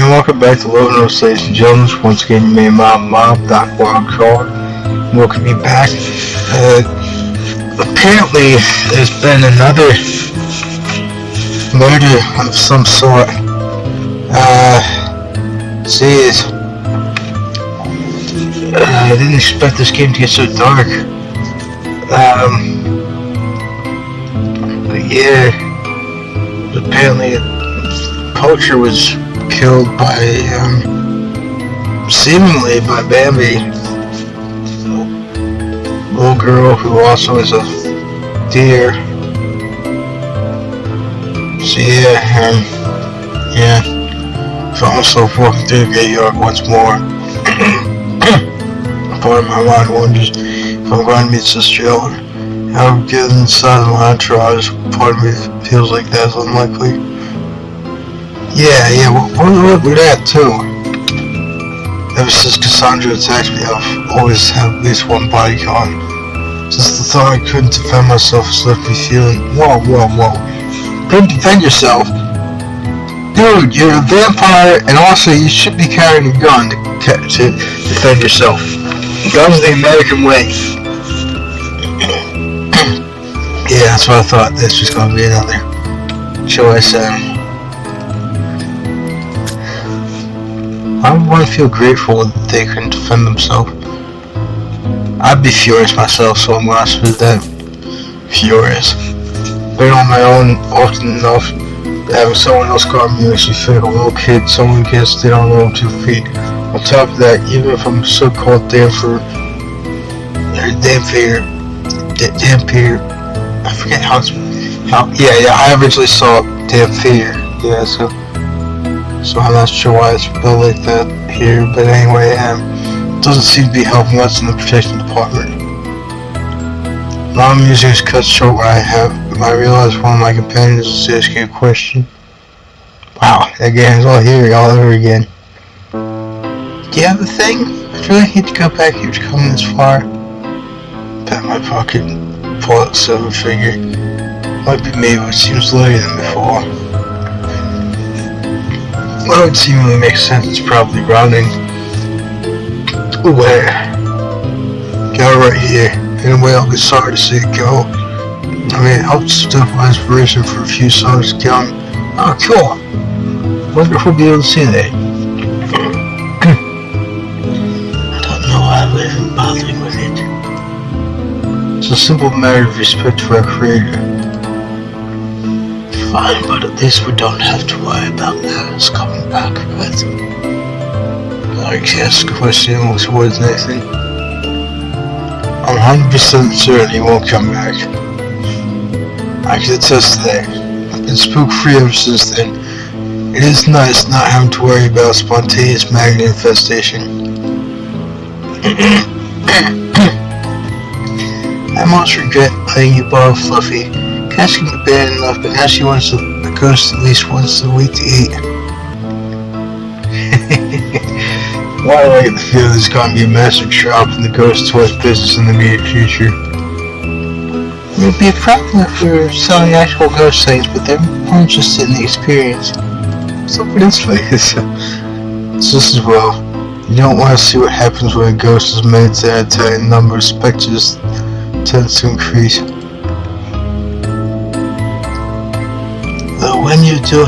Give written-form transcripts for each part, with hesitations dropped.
And welcome back to Lovenos, ladies and gentlemen. Once again, you may mob, Doc Wild Card. Welcome you back. Apparently, there's been another murder of some sort. Jeez. I didn't expect this game to get so dark. But yeah, apparently a poacher was killed by, seemingly by Bambi, a little girl who also is a deer. So yeah, found myself walking through the graveyard once more. Part of my mind wonders if I'm going to meet Sister Ellen. However, given the size of my entourage, part of me feels like that's unlikely. Yeah, we'll look at that too. Ever since Cassandra attacked me, I've always had at least one bodyguard. Just the thought I couldn't defend myself has left me feeling, whoa. Couldn't defend yourself? Dude, you're a vampire, and also you should be carrying a gun to defend yourself. Guns the American way. Yeah, that's what I thought. This was going to be another choice. I want to feel grateful that they couldn't defend themselves. I'd be furious myself, so I'm honest with that. Furious. Been on my own often enough. Having someone else guard me makes me feel like a little kid. Someone can't stand on their own 2 feet. On top of that, even if I'm so-called damper, I forget how, I originally saw Dampier, so I'm not sure why it's spelled like that here, but anyway, it doesn't seem to be helping much in the protection department. My music is cut short when I realize one of my companions is asking a question. Wow, again, it's all here, all over again. Do you have a thing? I really hate to go back here to come this far. Pat my pocket, pull out 7 figure. Might be me, but it seems lighter than before. Well, it seemingly makes sense, it's probably rounding. Where? Go right here. In a way, I'll be sorry to see it go. I mean, it helps stuff my inspiration for a few songs to come. Oh, cool. Wonder if we'll be able to see that. I don't know why I'm even bothering with it. It's a simple matter of respect for our creator. Fine, but at least we don't have to worry about Alice coming back, right? I guess questioning towards Nathan. I'm 100% certain he won't come back. I can attest to that. I've been spook-free ever since then. It is nice not having to worry about spontaneous magnet infestation. I most regret letting you borrow Fluffy. Cash can be bad enough, but now she wants the ghost at least once a week to eat. Why do I get the feeling there's going to be a massive drop in the ghost toys business in the immediate future? It would be a problem if we were selling actual ghost things, but they're more interested in the experience. So put this way, it's just as well. You don't want to see what happens when a ghost is made to add to a number of specters tends to increase. Though when you do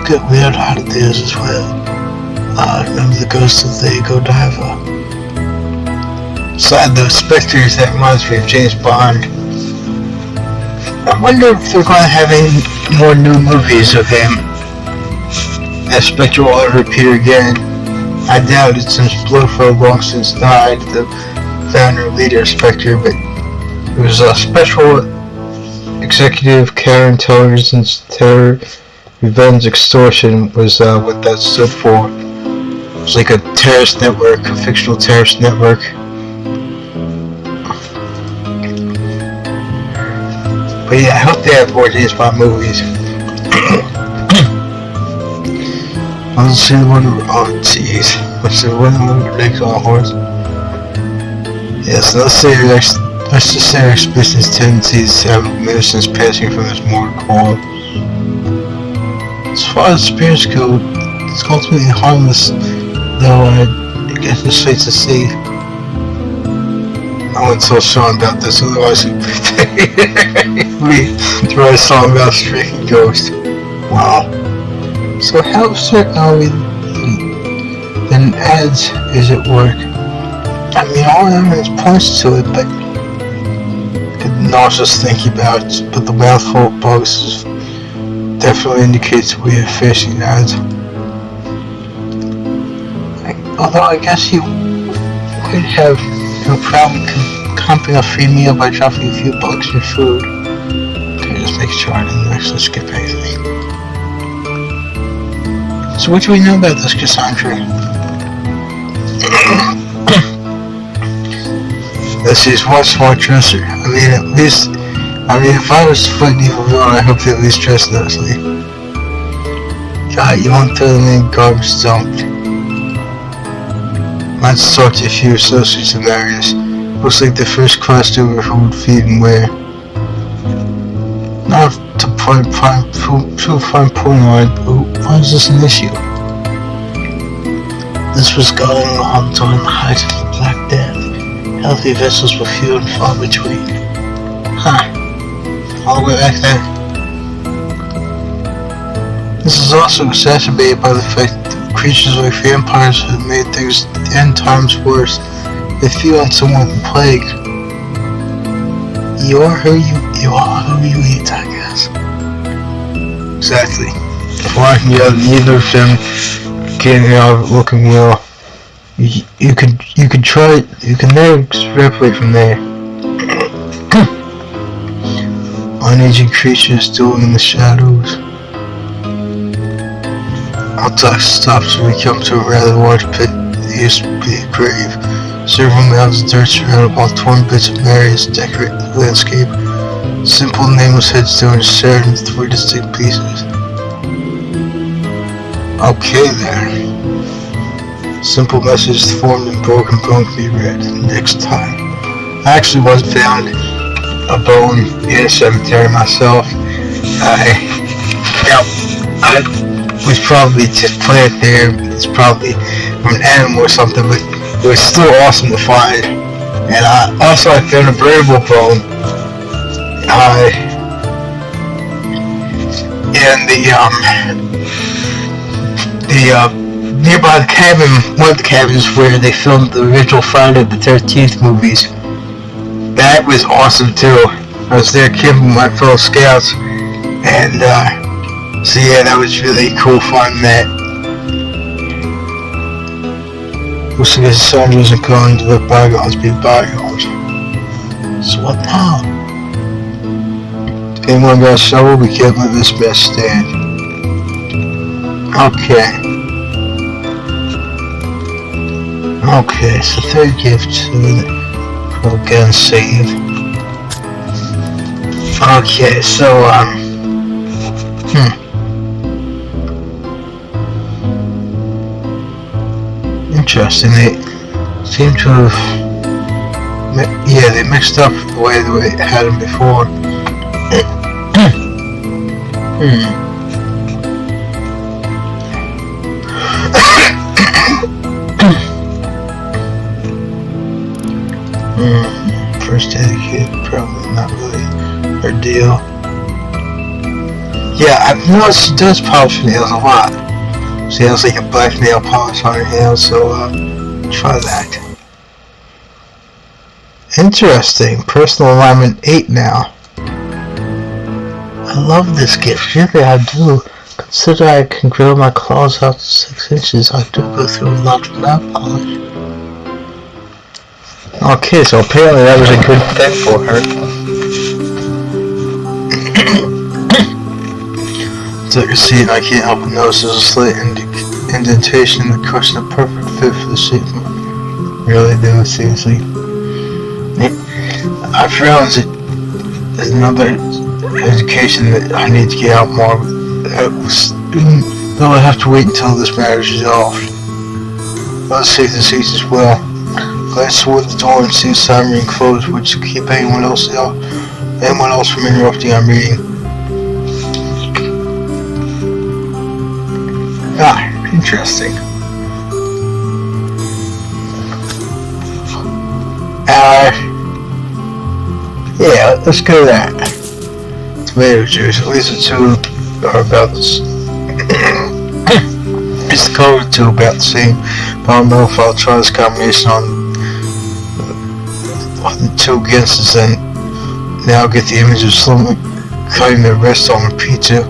get weird ideas as well. Remember the ghost of the Ego Diver. Beside those specters, that reminds me of James Bond. I wonder if they're going to have any more new movies of him. If Spectre will ever appear again. I doubt it since Blofeld long since died, the founder and leader of Spectre, but it was a special executive counterintelligence terror revenge extortion was what that stood for. It was like a terrorist network, a fictional terrorist network. But yeah, I hope they have more James Bond movies. I was seeing one. Oh jeez, what's the one that makes on a horse? Yes, let's just say our species' tendencies have ever since passing from this mortal coil. As far as spirits go, it's ultimately harmless, though I guess it's safe to say. I wouldn't tell Sean about this, otherwise he'd be write a song about streaking ghosts. Wow. So how certain are we that an ads is at work? I mean, all evidence points to it, but nauseous thinking about it. But the mouthful of bugs definitely indicates we are facing ads. Although I guess you could have no problem comping a free meal by dropping a few bucks in your food. Okay, just make sure I didn't actually skip anything. So what do we know about this Cassandra? That she's one smart dresser. I mean, if I was to fight an evil villain, I hope they at least dress nicely. God, you won't throw them in garbage dumped. Let's talk to a few associates of Marius. Looks like the first class doer who would feed and wear. Not to find point on, why is this an issue? This was going on during the height of the Black Death. Healthy vessels were few and far between. Huh. All the way back there. This is also exacerbated by the fact that creatures like vampires have made things 10 times worse. They feel on someone with plague. You are who you eat, I guess. Exactly. Before I can get either of them getting out looking well, you can try it. You can then extrapolate from there. Unaging creatures dueling in the shadows. Our talk stops when we come to a rather large pit that used to be a grave. Several mounds of dirt surrounded by torn bits of Marius decorate the landscape. Simple nameless headstones shared in 3 distinct pieces. Okay there. Simple messages formed in broken bone can be read next time. I actually once found a bone in a cemetery myself. I was probably just planted there. It's probably from an animal or something, but it was still awesome to find. And I found a burial bone. Nearby the cabin, one of the cabins where they filmed the original Friday the 13th movies. That was awesome too. I was there camping with my fellow scouts, and so yeah, that was really cool finding that. Looks like the sun wasn't going to let bygones be bygones. So what now? If anyone got a shovel, we can't let this mess stand. Okay, so third gift we'll go and save. Okay, so interesting. They seem to have they mixed up the way they had them before. First aid kit, probably not really her deal. Yeah, I've noticed she does polish her nails a lot. She has like a black nail polish on her nails, so try that. Interesting. Personal alignment 8 now. I love this gift, really I do. Consider I can grow my claws out to 6 inches. I do go through a lot of nail polish. Okay, so apparently that was a good thing for her. So you can see, I can't help but notice there's a slight indentation in the cushion, a perfect fit for the shape. Really do, seriously. I found that there's another education that I need to get out more. Though I have to wait until this matter is resolved. Let's save the seats as well. Glance toward the door and see Siren closed, which will keep anyone else from interrupting our meeting. Interesting. Yeah, let's go with that. Tomato juice. At least the two are about this. It's the color of the two about the same. But I don't know if I'll try this combination on the two guesses and now get the image of someone cutting their wrist on a pizza.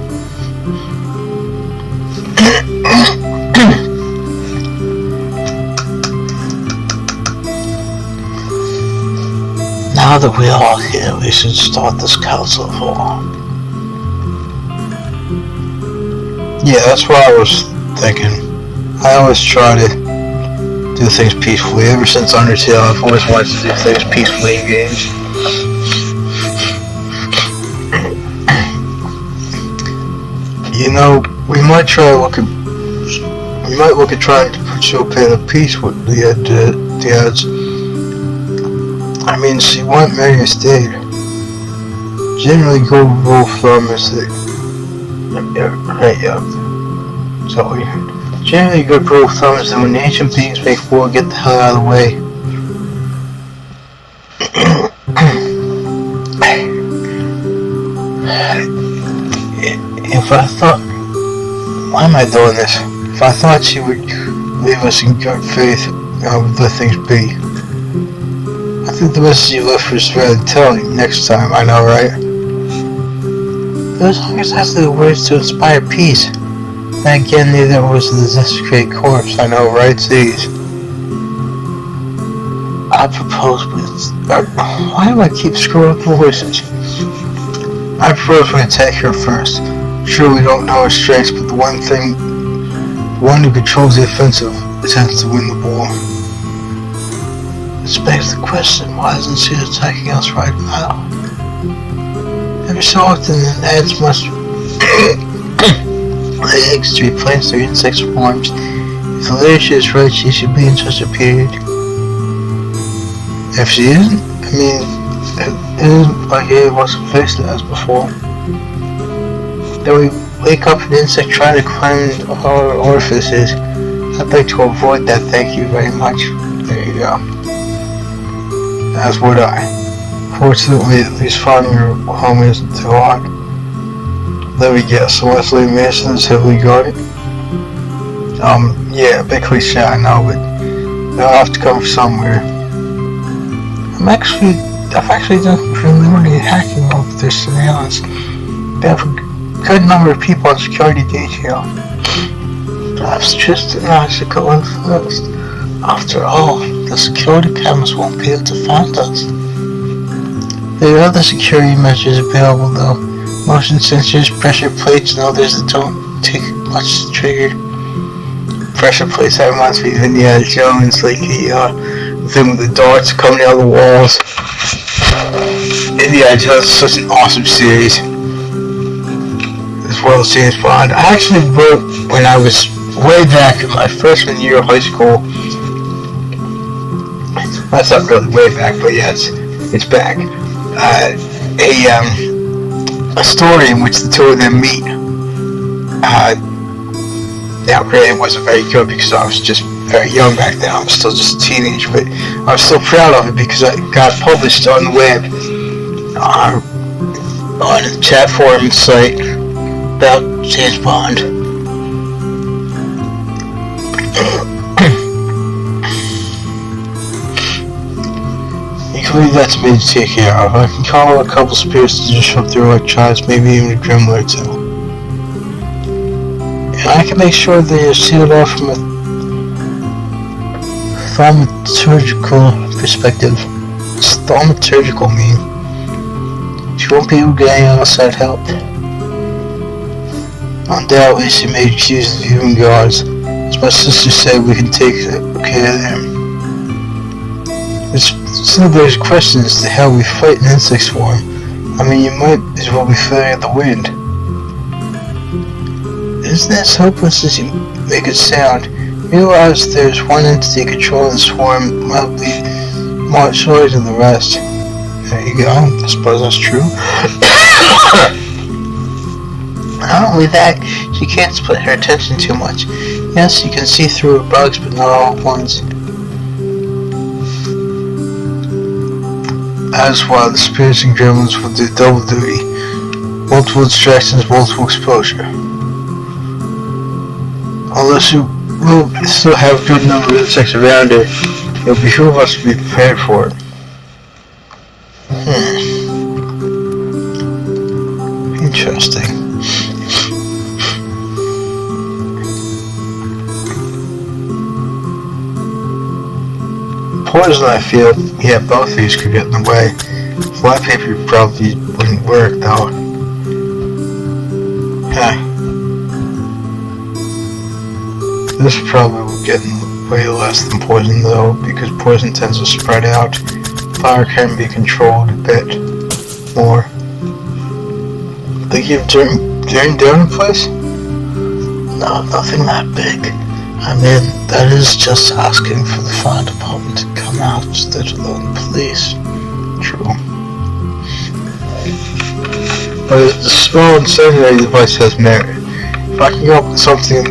Now that we're all here, we should start this council for. Yeah, that's what I was thinking. I always try to do things peacefully. Ever since Undertale, I've always wanted to do things peacefully in games. You know, we might look at trying to put you up in a peace with the ads. I mean, she won't marry a state. Generally, good rule of thumb is that. So, generally, good rule of thumb is that when ancient beings make war, get the hell out of the way. If I thought, why am I doing this? If I thought she would leave us in good faith, I would let things be. I think the message you left was rather telling next time, I know, right? Those hungers has the words to inspire peace. Then again, neither was the desecrated corpse, I know, right? These. I propose why do I keep screwing up voices? I propose we attack her first. Sure, we don't know her strengths, but the one who controls the offensive tends to win the war. This begs the question, why isn't she attacking us right now? Every so often, the ads must lay eggs to replace their insect forms. If the leadership is right, she should be in such a period. If she isn't, I mean, it isn't like it wasn't faced as before. Then we wake up an insect trying to climb our orifices. I'd like to avoid that, thank you very much. There you go. As would I. Fortunately, at least finding her home isn't too hard. Let me guess, Leslie Mason is heavily guarded? Yeah, a bit cliche, I know, but they'll have to come from somewhere. I've actually done preliminary hacking of their surveillance. They have a good number of people on security detail. Perhaps Tristan and I should go in first. After all, the security cameras won't be able to find us. There are other security measures available though. Motion sensors, pressure plates, and others that don't take much to trigger. Pressure plates, that reminds me of Indiana Jones, like the thing with the darts coming out of the walls. Indiana Jones is such an awesome series. As well as James Bond. I actually wrote when I was way back in my freshman year of high school. That's not really way back, but yeah, it's back. A story in which the two of them meet. Now, granted, it wasn't very good because I was just very young back then. I was still just a teenager, but I was still proud of it because it got published on the web, on a chat forum site about James Bond. You can leave that to me to take care of. I can call a couple spirits to disrupt their electronics, maybe even a gremlin or two. And I can make sure they are sealed off from a thaumaturgical perspective. What's thaumaturgical mean? She won't be able to get any outside help. Undoubtedly, she may accuse the human gods. As my sister said, we can take care of them. Still, there's a question as to how we fight an insect's form. I mean, you might as well be fighting at the wind. Isn't it as hopeless as you make it sound? Realize there's one entity controlling the swarm mildly more choice than the rest. There you go. I suppose that's true. Not only that, she can't split her attention too much. Yes, you can see through bugs, but not all at once. That's why the spirits and gremlins will do double duty. Multiple distractions, multiple exposure. Unless you will still have a good number of insects around it, it'll behoove us to be prepared for it. Interesting. Poison, I feel, yeah, both of these could get in the way. Flat paper probably wouldn't work, though. Hey. This probably will get in the way less than poison, though, because poison tends to spread out. Fire can be controlled a bit more. Think you've turned down a place? No, nothing that big. I mean, that is just asking for the fire department to come out, let alone police. True. But the small and Serenade device has merit. If I can come up with something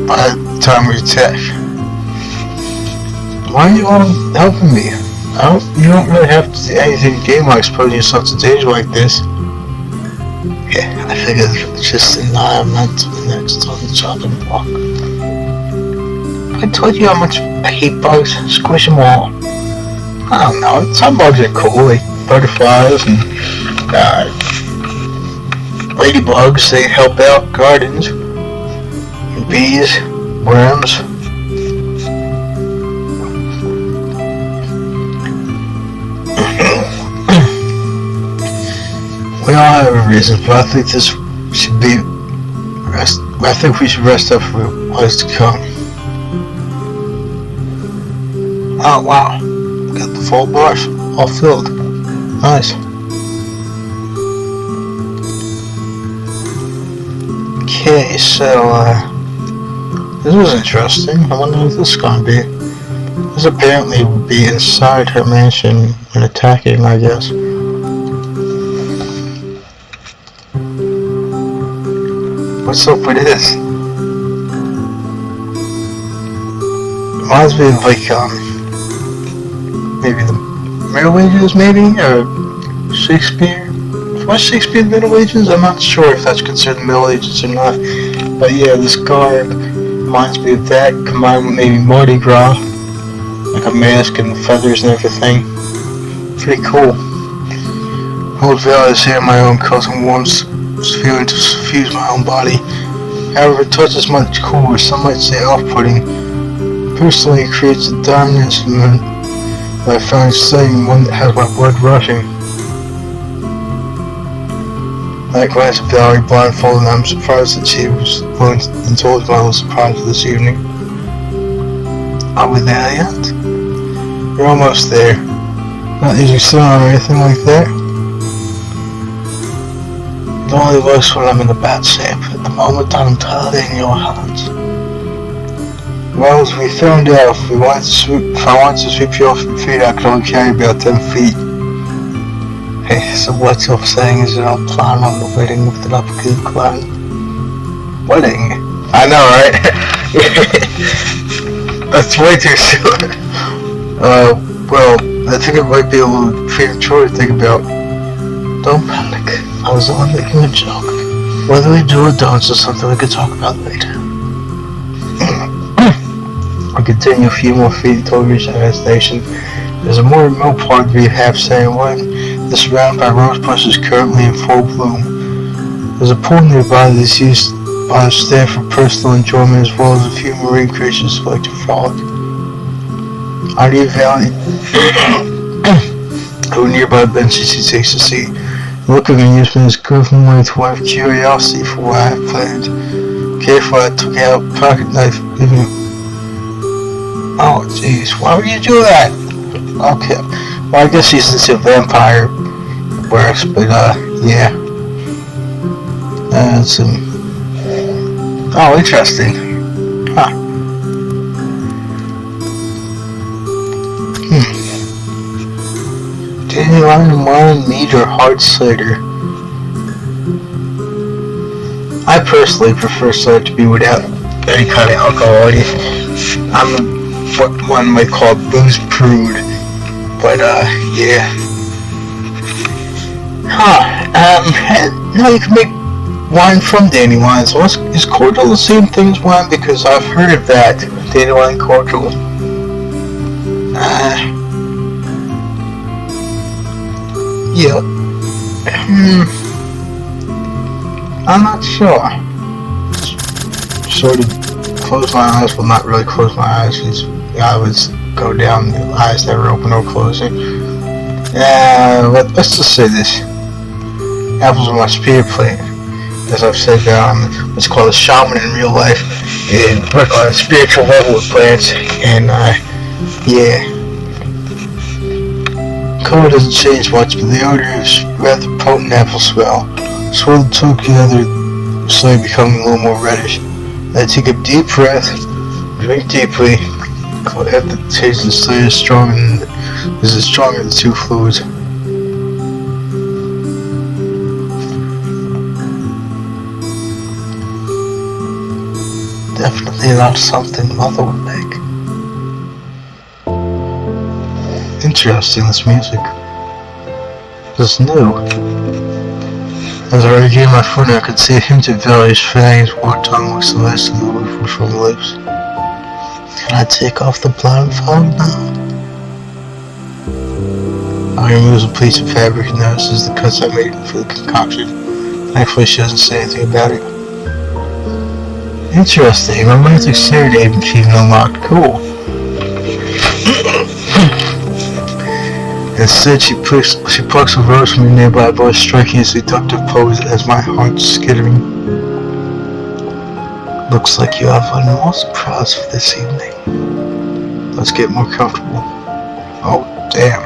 by the time we attack. Why are you all helping me? You don't really have to do anything game like exposing yourself to danger like this. Yeah, I figured just an environmental next on the chopping block. I told you how much I hate bugs. Squish them all. I don't know. Some bugs are cool, like butterflies and ladybugs. They help out gardens. And bees, worms. We all have a reason, but I think this should be rest. I think we should rest up for what is to come. Oh wow, got the full bars all filled. Nice. Okay, so this was interesting. I wonder what this is gonna be. This apparently would be inside her mansion when attacking, I guess. What's up with this? Reminds me of like maybe the Middle Ages, maybe, or Shakespeare. Was Shakespeare the Middle Ages? I'm not sure if that's considered the Middle Ages or not. But yeah, this garb reminds me of that, combined with maybe Mardi Gras, like a mask and feathers and everything. Pretty cool. Old Valerie is here, my own cousin, warms feeling to suffuse my own body. However, it touches much cooler, some might say off-putting. Personally, it creates a dominance that I found exciting, one that has my blood rushing. I glanced at Valerie blindfolded, and I'm surprised that she was willing to indulge my little surprise this evening. Are we there yet? We're almost there. Not using sun or anything like that. It only works when I'm in a bad shape. At the moment, I'm entirely in your hands. Well, as we found out, if I wanted to sweep you off your feet, I could only carry about 10 feet. Hey, so what you're saying is you don't plan on the wedding with the upkeep clan? Wedding? I know, right? That's way too soon. Well, I think it might be a little premature to think about. Don't panic. I was only making a joke. Whether we do or don't is something we could talk about later. I continue a few more feet until we reach the destination. There's a more remote part of the half-saying one. This surrounded by rose bushes currently in full bloom. There's a pool nearby that is used by the staff for personal enjoyment as well as a few marine creatures who like to frolic. On the valley, to a nearby bench as he takes a seat. The look of amusement is gripping me with one of curiosity for what I have planned. Carefully, I took out a pocket knife, leaving. Oh, jeez, why would you do that? Okay, well, I guess he's into vampire works, but, yeah. And some. Oh, interesting. Huh. Dandelion, wine, meat, or hard cider? I personally prefer cider to be without any kind of alcohol. I'm what one might call booze prude. But yeah. Now you can make wine from dandelion. So is cordial the same thing as wine? Because I've heard of that. Dandelion cordial. Yeah. I'm not sure. Sort of close my eyes, well, not really close my eyes. I would go down the eyes that are open or closing. Let's just say this. Apples are my spirit plant. As I've said, what's called a shaman in real life, and work on a spiritual level with plants, and yeah. Color doesn't change much, but the odor is rather potent apple smell. Swirl the two together, slowly becoming a little more reddish. Then take a deep breath, drink deeply. Let the taste and stay as strong as stronger than the two fluids. Definitely not something Mother would make. Interesting, this music. This new. As I regained my footing, I could see a hint of Valerie's fangs walked amongst the last of the roof from her lips. Can I take off the blindfold now? I removes a piece of fabric and notices the cuts I made for the concoction. Thankfully, she doesn't say anything about it. Interesting. Romantic Serenade achievement unlocked. Cool. Instead, she plucks a rose from a nearby bush, striking a seductive pose as my heart skittering. Looks like you have more surprise for this evening. Let's get more comfortable. Oh, damn.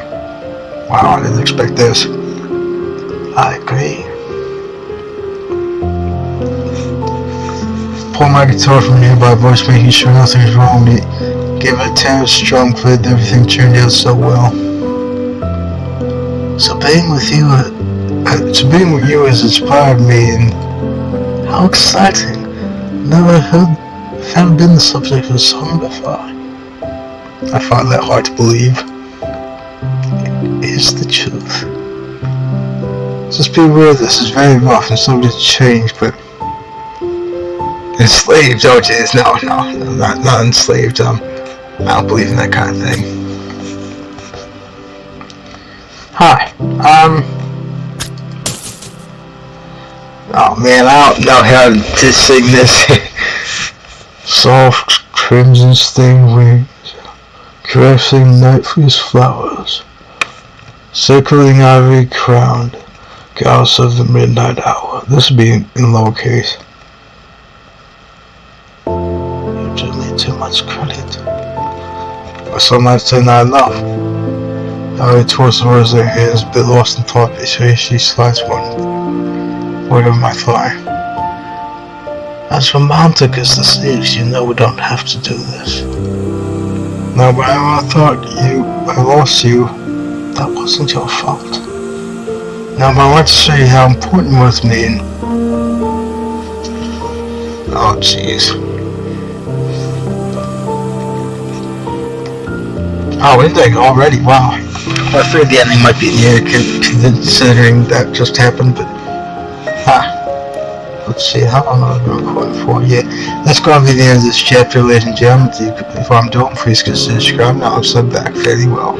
Wow, I didn't expect this. I agree. Pull my guitar from a nearby bush, making sure nothing is wrong with it. Give it a tender strum, glad everything turned out so well. So being with you has inspired me, and how exciting. Haven't been the subject of a song before. I find that hard to believe. It is the truth. Just be aware this is very rough and subject to change, but enslaved, oh jeez, no, not enslaved, I don't believe in that kind of thing. Hi, oh man, I don't know how to sing this. Soft crimson stained wings, caressing nightly's flowers, circling ivory crowned, goddess of the midnight hour. This would be in lowercase. You give me too much credit. Or some might say not enough. I towards the words of her hands, a bit lost in thought, she slides one word of my thigh. As romantic as this is, you know we don't have to do this. Now, whenever I thought I lost you, that wasn't your fault. Now, but I want to show you how important you were to me, and oh, jeez. Oh, ending already, wow. Well, I figured the ending might be near, considering that just happened, but let's see, how long am I recording for? Yeah, that's going to be the end of this chapter, ladies and gentlemen. If I'm doing, please consider subscribing. I'll sub back fairly well.